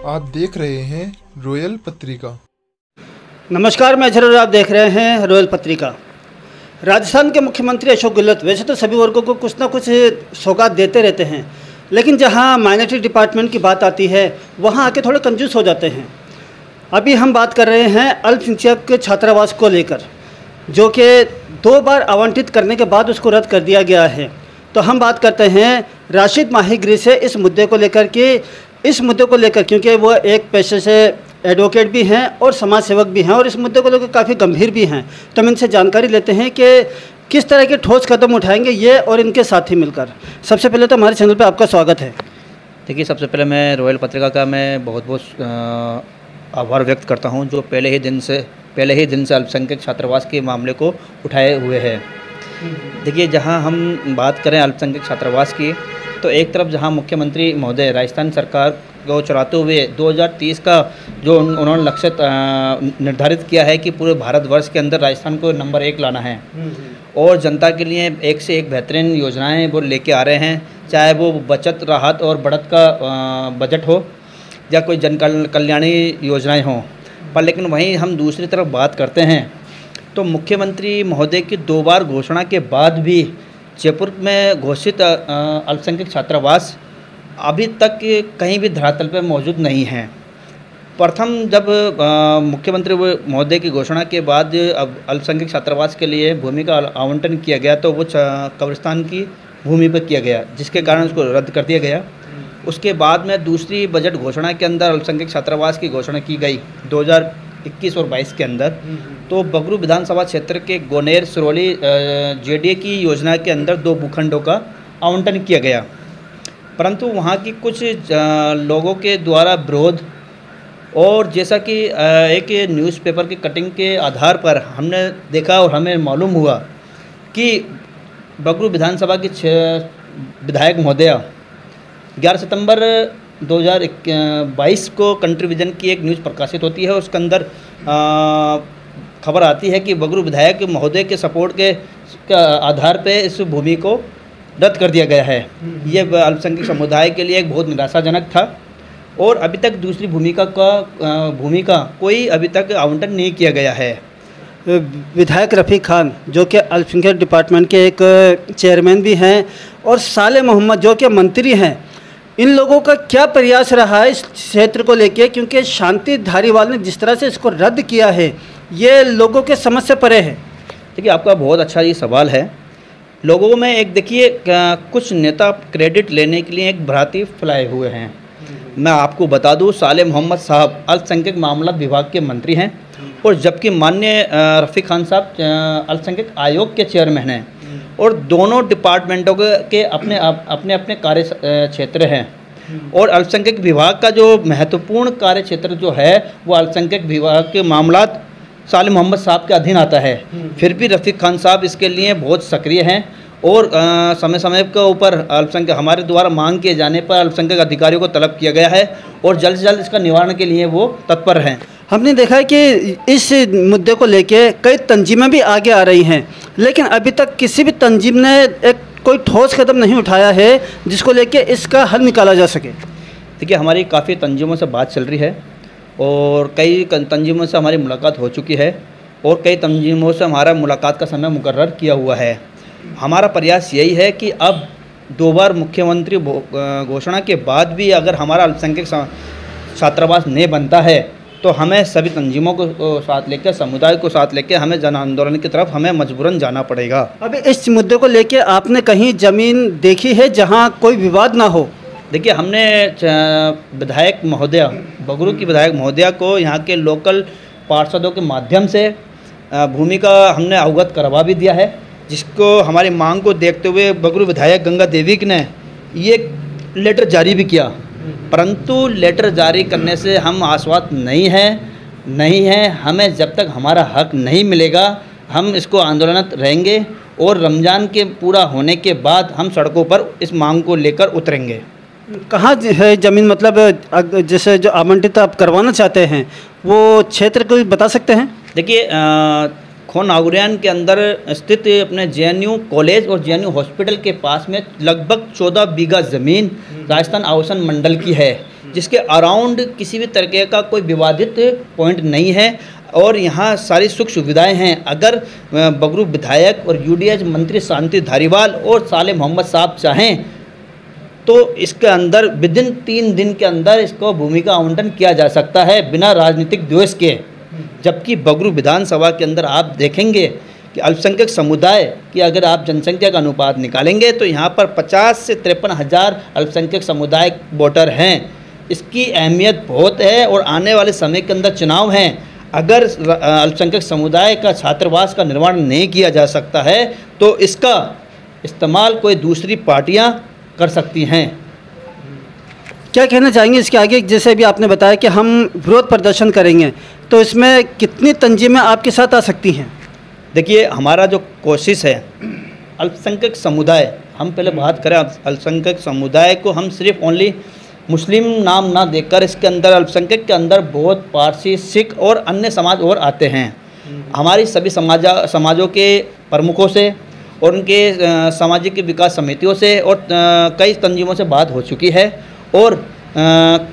आप देख रहे हैं रॉयल पत्रिका। नमस्कार, मैं अजहर और आप देख रहे हैं रॉयल पत्रिका। राजस्थान के मुख्यमंत्री अशोक गहलोत वैसे तो सभी वर्गों को कुछ ना कुछ सौगात देते रहते हैं, लेकिन जहां माइनॉरिटी डिपार्टमेंट की बात आती है वहां आके थोड़े कंजूस हो जाते हैं। अभी हम बात कर रहे हैं अल्पसंख्यक छात्रावास को लेकर, जो कि 2 बार आवंटित करने के बाद उसको रद्द कर दिया गया है। तो हम बात करते हैं राशिद माहीगिरी से इस मुद्दे को लेकर क्योंकि वो एक पेशे से एडवोकेट भी हैं और समाज सेवक भी हैं और इस मुद्दे को लेकर काफ़ी गंभीर भी हैं। तो हम इनसे जानकारी लेते हैं कि किस तरह के ठोस कदम उठाएंगे ये और इनके साथी मिलकर। सबसे पहले तो हमारे चैनल पे आपका स्वागत है। देखिए, सबसे पहले मैं रॉयल पत्रिका का मैं बहुत आभार व्यक्त करता हूं, जो पहले ही दिन से अल्पसंख्यक छात्रावास के मामले को उठाए हुए है। देखिए, जहां हम बात करें अल्पसंख्यक छात्रावास की, तो एक तरफ जहां मुख्यमंत्री महोदय राजस्थान सरकार को चलाते हुए 2030 का जो उन्होंने लक्ष्य निर्धारित किया है कि पूरे भारतवर्ष के अंदर राजस्थान को नंबर 1 लाना है और जनता के लिए एक से एक बेहतरीन योजनाएं वो लेके आ रहे हैं, चाहे वो बचत, राहत और बढ़त का बजट हो या कोई जन कल्याणी योजनाएं हों। पर लेकिन वहीं हम दूसरी तरफ बात करते हैं तो मुख्यमंत्री महोदय की 2 बार घोषणा के बाद भी जयपुर में घोषित अल्पसंख्यक छात्रावास अभी तक कहीं भी धरातल पर मौजूद नहीं हैं। प्रथम जब मुख्यमंत्री महोदय की घोषणा के बाद अब अल्पसंख्यक छात्रावास के लिए भूमि का आवंटन किया गया, तो वो कब्रिस्तान की भूमि पर किया गया, जिसके कारण उसको रद्द कर दिया गया। उसके बाद में दूसरी बजट घोषणा के अंदर अल्पसंख्यक छात्रावास की घोषणा की गई 2021 और 22 के अंदर। तो बगरू विधानसभा क्षेत्र के गोनेर सिरोली जेडीए की योजना के अंदर 2 भूखंडों का आवंटन किया गया, परंतु वहाँ की कुछ लोगों के द्वारा विरोध और जैसा कि एक न्यूज़पेपर की कटिंग के आधार पर हमने देखा और हमें मालूम हुआ कि बगरू विधानसभा की विधायक महोदया 11 सितंबर 2022 को कंट्री विजन की एक न्यूज़ प्रकाशित होती है। उसके अंदर खबर आती है कि बगरू विधायक महोदय के सपोर्ट के आधार पे इस भूमि को रद्द कर दिया गया है। ये अल्पसंख्यक समुदाय के लिए एक बहुत निराशाजनक था और अभी तक दूसरी भूमि का कोई अभी तक आवंटन नहीं किया गया है। विधायक रफ़ीक खान, जो कि अल्पसंख्यक डिपार्टमेंट के एक चेयरमैन भी हैं, और साले मोहम्मद, जो कि मंत्री हैं, इन लोगों का क्या प्रयास रहा है इस क्षेत्र को लेके? क्योंकि शांति धारीवाल ने जिस तरह से इसको रद्द किया है, ये लोगों के समझ से परे है। देखिए, आपका बहुत अच्छा ये सवाल है। लोगों में एक देखिए कुछ नेता क्रेडिट लेने के लिए एक भ्रांति फैलाए हुए हैं। मैं आपको बता दूं, साले मोहम्मद साहब अल्पसंख्यक मामला विभाग के मंत्री हैं और जबकि माननीय रफ़ीक खान साहब अल्पसंख्यक आयोग के चेयरमैन हैं और दोनों डिपार्टमेंटों के अपने कार्य क्षेत्र हैं। और अल्पसंख्यक विभाग का जो महत्वपूर्ण कार्य क्षेत्र जो है वो अल्पसंख्यक विभाग के मामलात साले मोहम्मद साहब के अधीन आता है। फिर भी रफ़ीक खान साहब इसके लिए बहुत सक्रिय हैं और समय समय के ऊपर अल्पसंख्यक हमारे द्वारा मांग किए जाने पर अल्पसंख्यक अधिकारियों को तलब किया गया है और जल्द से जल्द इसका निवारण के लिए वो तत्पर हैं। हमने देखा है कि इस मुद्दे को लेके कई तंजीमें भी आगे आ रही हैं, लेकिन अभी तक किसी भी तंजीम ने कोई ठोस कदम नहीं उठाया है जिसको लेके इसका हल निकाला जा सके। देखिए, हमारी काफ़ी तंजीमों से बात चल रही है और कई तंजीमों से हमारी मुलाकात हो चुकी है और कई तंजीमों से हमारा मुलाकात का समय मुकर्रर किया हुआ है। हमारा प्रयास यही है कि अब 2 बार मुख्यमंत्री घोषणा के बाद भी अगर हमारा अल्पसंख्यक छात्रावास नहीं बनता है तो हमें सभी तंजीमों को साथ लेकर, समुदाय को साथ लेकर हमें जन आंदोलन की तरफ हमें मजबूरन जाना पड़ेगा। अभी इस मुद्दे को लेकर आपने कहीं ज़मीन देखी है जहां कोई विवाद ना हो? देखिए, हमने विधायक महोदया, बगरू की विधायक महोदया को यहाँ के लोकल पार्षदों के माध्यम से भूमि का हमने अवगत करवा भी दिया है, जिसको हमारी मांग को देखते हुए बगरू विधायक गंगा देवी ने ये लेटर जारी भी किया, परंतु लेटर जारी करने से हम आश्वस्त नहीं हैं। हमें जब तक हमारा हक नहीं मिलेगा हम इसको आंदोलनरत रहेंगे और रमज़ान के पूरा होने के बाद हम सड़कों पर इस मांग को लेकर उतरेंगे। कहाँ है ज़मीन, मतलब जैसे जो आवंटित आप करवाना चाहते हैं वो क्षेत्र को बता सकते हैं? देखिए, खोनाउरियान के अंदर स्थित अपने जेएनयू कॉलेज और जेएनयू हॉस्पिटल के पास में लगभग 14 बीघा ज़मीन राजस्थान आवासन मंडल की है। जिसके अराउंड किसी भी तरीके का कोई विवादित पॉइंट नहीं है और यहाँ सारी सुख सुविधाएं हैं। अगर बगरू विधायक और यूडीएच मंत्री शांति धारीवाल और साले मोहम्मद साहब चाहें तो इसके अंदर विदिन 3 दिन के अंदर इसको भूमि का आवंटन किया जा सकता है बिना राजनीतिक द्वेष के। जबकि बगरू विधानसभा के अंदर आप देखेंगे कि अल्पसंख्यक समुदाय की अगर आप जनसंख्या का अनुपात निकालेंगे तो यहाँ पर 50 से 53 हज़ार अल्पसंख्यक समुदाय वोटर हैं। इसकी अहमियत बहुत है और आने वाले समय के अंदर चुनाव हैं। अगर अल्पसंख्यक समुदाय का छात्रावास का निर्माण नहीं किया जा सकता है तो इसका इस्तेमाल कोई दूसरी पार्टियां कर सकती हैं। क्या कहना चाहेंगे इसके आगे? जैसे भी आपने बताया कि हम विरोध प्रदर्शन करेंगे, तो इसमें कितनी तंजीमें आपके साथ आ सकती हैं? देखिए, हमारा जो कोशिश है अल्पसंख्यक समुदाय, हम पहले बात करें अल्पसंख्यक समुदाय को, हम सिर्फ ओनली मुस्लिम नाम ना देकर इसके अंदर अल्पसंख्यक के अंदर बहुत पारसी, सिख और अन्य समाज और आते हैं। हमारी सभी समाजों के प्रमुखों से और उनके सामाजिक विकास समितियों से और कई तंजीमों से बात हो चुकी है और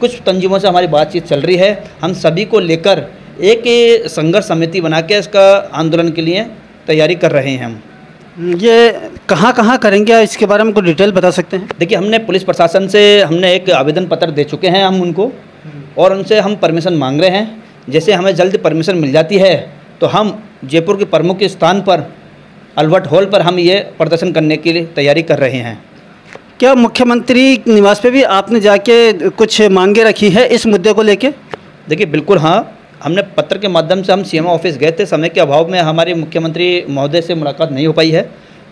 कुछ तंजीमों से हमारी बातचीत चल रही है। हम सभी को लेकर एक संघर्ष समिति बना के इसका आंदोलन के लिए तैयारी कर रहे हैं। हम ये कहाँ करेंगे, इसके बारे में कुछ डिटेल बता सकते हैं? देखिए, हमने पुलिस प्रशासन से हमने एक आवेदन पत्र दे चुके हैं हम उनको, और उनसे हम परमिशन मांग रहे हैं। जैसे हमें जल्द परमिशन मिल जाती है तो हम जयपुर के प्रमुख स्थान पर अल्बर्ट हॉल पर हम ये प्रदर्शन करने के लिए तैयारी कर रहे हैं। क्या मुख्यमंत्री निवास पे भी आपने जाके कुछ मांगे रखी है इस मुद्दे को लेके? देखिए, बिल्कुल हाँ, हमने पत्र के माध्यम से हम सीएमओ ऑफिस गए थे। समय के अभाव में हमारे मुख्यमंत्री महोदय से मुलाकात नहीं हो पाई है,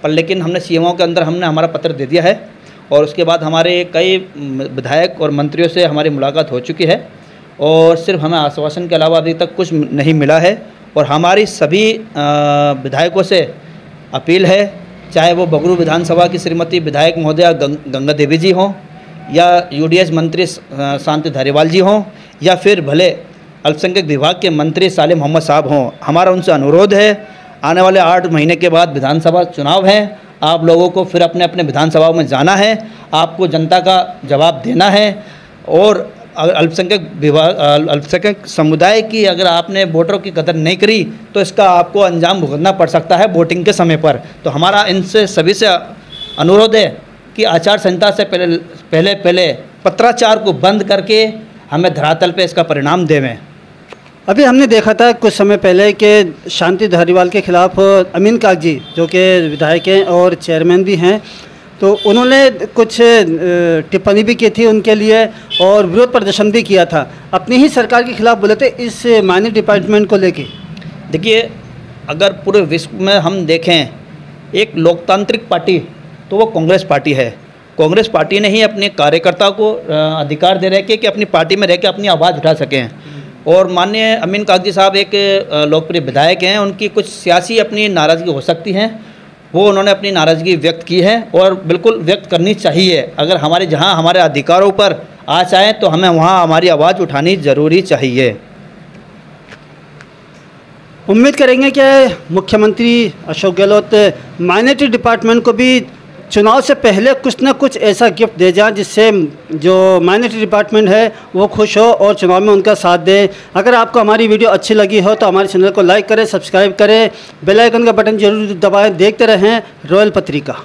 पर लेकिन हमने सीएमओ के अंदर हमने हमारा पत्र दे दिया है और उसके बाद हमारे कई विधायक और मंत्रियों से हमारी मुलाकात हो चुकी है और सिर्फ हमें आश्वासन के अलावा अभी तक कुछ नहीं मिला है। और हमारी सभी विधायकों से अपील है, चाहे वो बगरू विधानसभा की श्रीमती विधायक महोदया गंगा देवी जी हों या यूडीएच मंत्री शांति धारीवाल जी हों या फिर भले अल्पसंख्यक विभाग के मंत्री साले मोहम्मद साहब हों, हमारा उनसे अनुरोध है, आने वाले 8 महीने के बाद विधानसभा चुनाव हैं। आप लोगों को फिर अपने अपने विधानसभाओं में जाना है, आपको जनता का जवाब देना है और अल्पसंख्यक समुदाय की अगर आपने वोटरों की कदर नहीं करी तो इसका आपको अंजाम भुगतना पड़ सकता है वोटिंग के समय पर। तो हमारा इनसे सभी से अनुरोध है कि आचार संहिता से पहले पत्राचार को बंद करके हमें धरातल पे इसका परिणाम देवें। अभी हमने देखा था कुछ समय पहले कि शांति धारीवाल के खिलाफ अमीन कागजी, जो कि विधायक हैं और चेयरमैन भी हैं, तो उन्होंने कुछ टिप्पणी भी की थी उनके लिए और विरोध प्रदर्शन भी किया था, अपनी ही सरकार के खिलाफ बोले थे इस माइनिंग डिपार्टमेंट को लेके। देखिए, अगर पूरे विश्व में हम देखें एक लोकतांत्रिक पार्टी तो वो कांग्रेस पार्टी है। कांग्रेस पार्टी ने ही अपने कार्यकर्ता को अधिकार दे रखे कि अपनी पार्टी में रह के अपनी आवाज़ उठा सकें। और माननीय अमीन कागजी साहब एक लोकप्रिय विधायक हैं, उनकी कुछ सियासी अपनी नाराज़गी हो सकती हैं, वो उन्होंने अपनी नाराज़गी व्यक्त की है और बिल्कुल व्यक्त करनी चाहिए। अगर हमारे जहां हमारे अधिकारों पर आँच आए तो हमें वहां हमारी आवाज़ उठानी ज़रूरी चाहिए। उम्मीद करेंगे कि मुख्यमंत्री अशोक गहलोत माइनॉरिटी डिपार्टमेंट को भी चुनाव से पहले कुछ ना कुछ ऐसा गिफ्ट दे जाए जिससे जो माइनॉरिटी डिपार्टमेंट है वो खुश हो और चुनाव में उनका साथ दे। अगर आपको हमारी वीडियो अच्छी लगी हो तो हमारे चैनल को लाइक करें, सब्सक्राइब करें, बेल आइकन का बटन जरूर दबाएं। देखते रहें रॉयल पत्रिका।